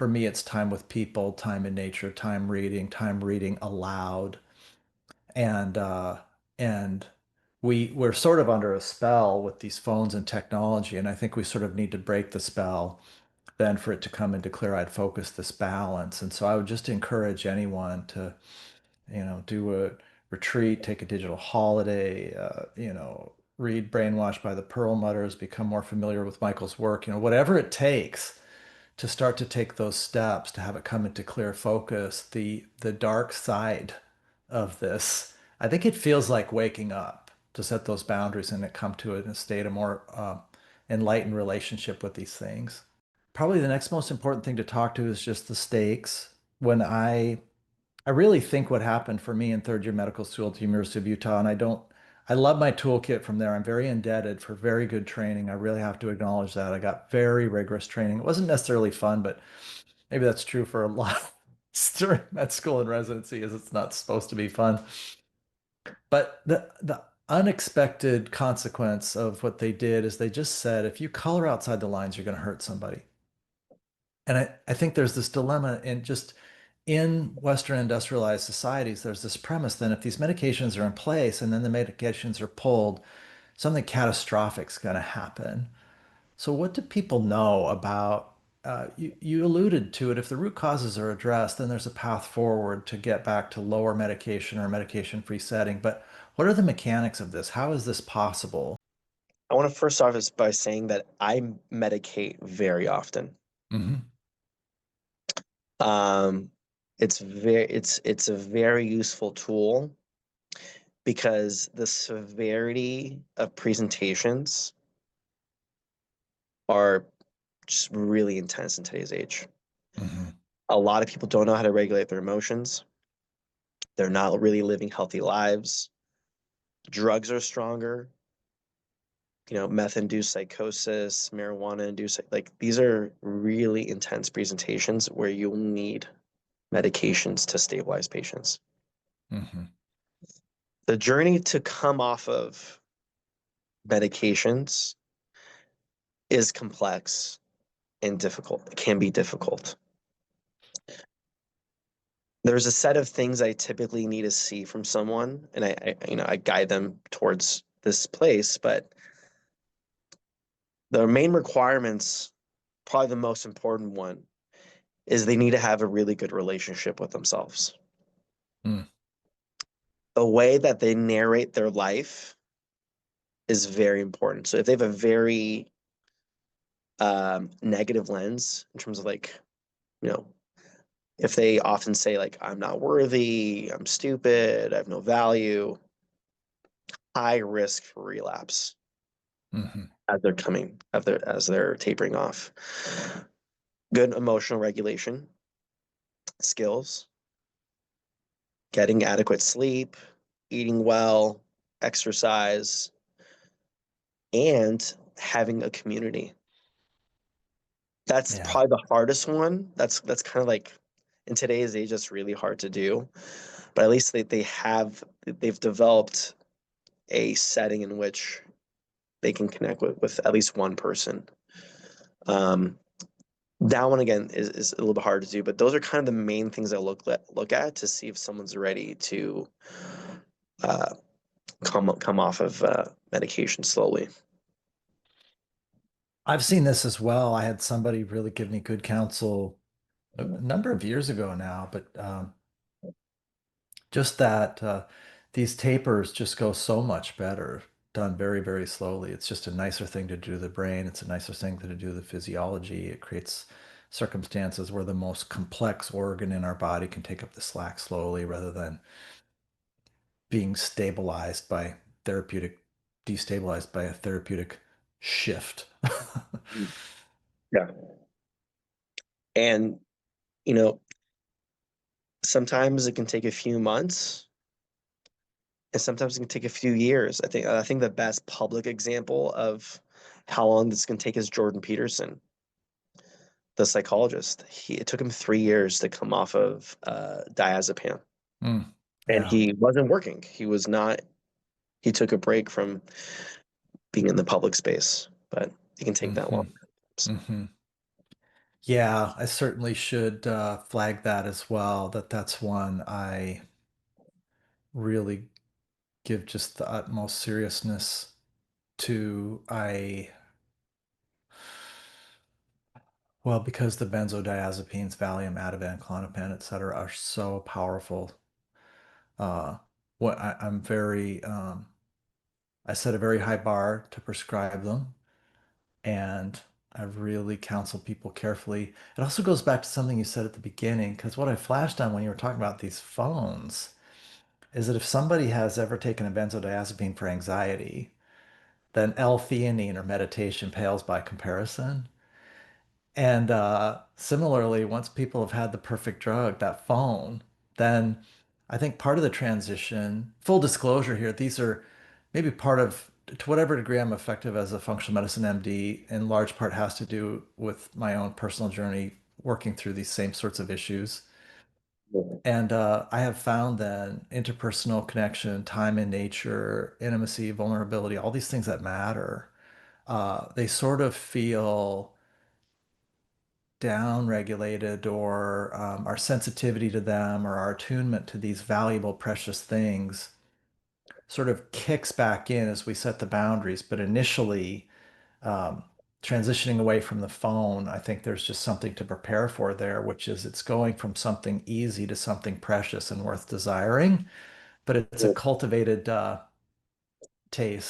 for me, it's time with people, time in nature, time reading aloud. And and we're sort of under a spell with these phones and technology, and I think we sort of need to break the spell then for it to come into clear-eyed focus, this balance. And so I would just encourage anyone to, do a retreat, take a digital holiday, read Brainwashed by the Perlmutters, become more familiar with Michael's work, whatever it takes to start to take those steps to have it come into clear focus. The dark side of this, I think it feels like waking up to set those boundaries and to come to it in a state of more enlightened relationship with these things. Probably the next most important thing to talk to is just the stakes. When I really think what happened for me in third year medical school at the University of Utah, and I love my toolkit from there. I'm very indebted for very good training. I really have to acknowledge that. I got very rigorous training. It wasn't necessarily fun, but maybe that's true for a lot during med school and residency, is it's not supposed to be fun. But the unexpected consequence of what they did is they just said, if you color outside the lines, you're going to hurt somebody. And I think there's this dilemma in Western industrialized societies, there's this premise that if these medications are in place and then the medications are pulled, something catastrophic is going to happen. So what do people know about, you alluded to it, if the root causes are addressed, then there's a path forward to get back to lower medication or medication-free setting. But what are the mechanics of this? How is this possible? I want to first off is by saying that I medicate very often. Hmm. Um, it's a very useful tool because the severity of presentations are just really intense in today's age. Hmm. A lot of people don't know how to regulate their emotions. They're not really living healthy lives. Drugs are stronger. Meth-induced psychosis, marijuana-induced, like these are really intense presentations where you'll need medications to stabilize patients. Hmm. The journey to come off of medications is complex and difficult. It can be difficult. There's a set of things I typically need to see from someone, and I guide them towards this place, but the main requirements, probably the most important one, is they need to have a really good relationship with themselves. Mm. The way that they narrate their life is very important. So if they have a very negative lens in terms of you know, if they often say like, I'm not worthy, I'm stupid, I have no value, high risk for relapse Hmm. as they're tapering off. Good emotional regulation skills, getting adequate sleep, eating well, exercise, and having a community. That's Yeah. probably the hardest one. That's kind of like in today's age, that's really hard to do. But at least they've developed a setting in which they can connect with at least one person. Um, that one again is a little bit hard to do, but those are kind of the main things I look at to see if someone's ready to uh, come off of medication slowly. I've seen this as well. I had somebody really give me good counsel a number of years ago now, but just that these tapers just go so much better done very, very slowly. It's just a nicer thing to do to the brain. It's a nicer thing to do to the physiology. It creates circumstances where the most complex organ in our body can take up the slack slowly rather than being destabilized by a therapeutic shift. Yeah. And, you know, sometimes it can take a few months and sometimes it can take a few years. I think the best public example of how long this can take is Jordan Peterson, the psychologist. It took him 3 years to come off of diazepam, Mm, and yeah. he wasn't working. He was not. He took a break from being in the public space, but it can take that Hmm. long. Hmm. Yeah, I certainly should flag that as well, that that's one I really give just the utmost seriousness to. Well, because the benzodiazepines, Valium, Ativan, Klonopin, et cetera, are so powerful. Uh, I'm very, I set a very high bar to prescribe them, and I really counsel people carefully. It also goes back to something you said at the beginning, because what I flashed on when you were talking about these phones is that if somebody has ever taken a benzodiazepine for anxiety, then L-theanine or meditation pales by comparison. And similarly, once people have had the perfect drug, that phone, then I think part of the transition, full disclosure here, these are maybe part of, to whatever degree I'm effective as a functional medicine MD, in large part has to do with my own personal journey working through these same sorts of issues. Mhm. And I have found that interpersonal connection, time in nature, intimacy, vulnerability, all these things that matter, they sort of feel down regulated, or our sensitivity to them or our attunement to these valuable, precious things sort of kicks back in as we set the boundaries. But initially, um, transitioning away from the phone, I think there's just something to prepare for there, which is it's going from something easy to something precious and worth desiring, but it's a cultivated taste.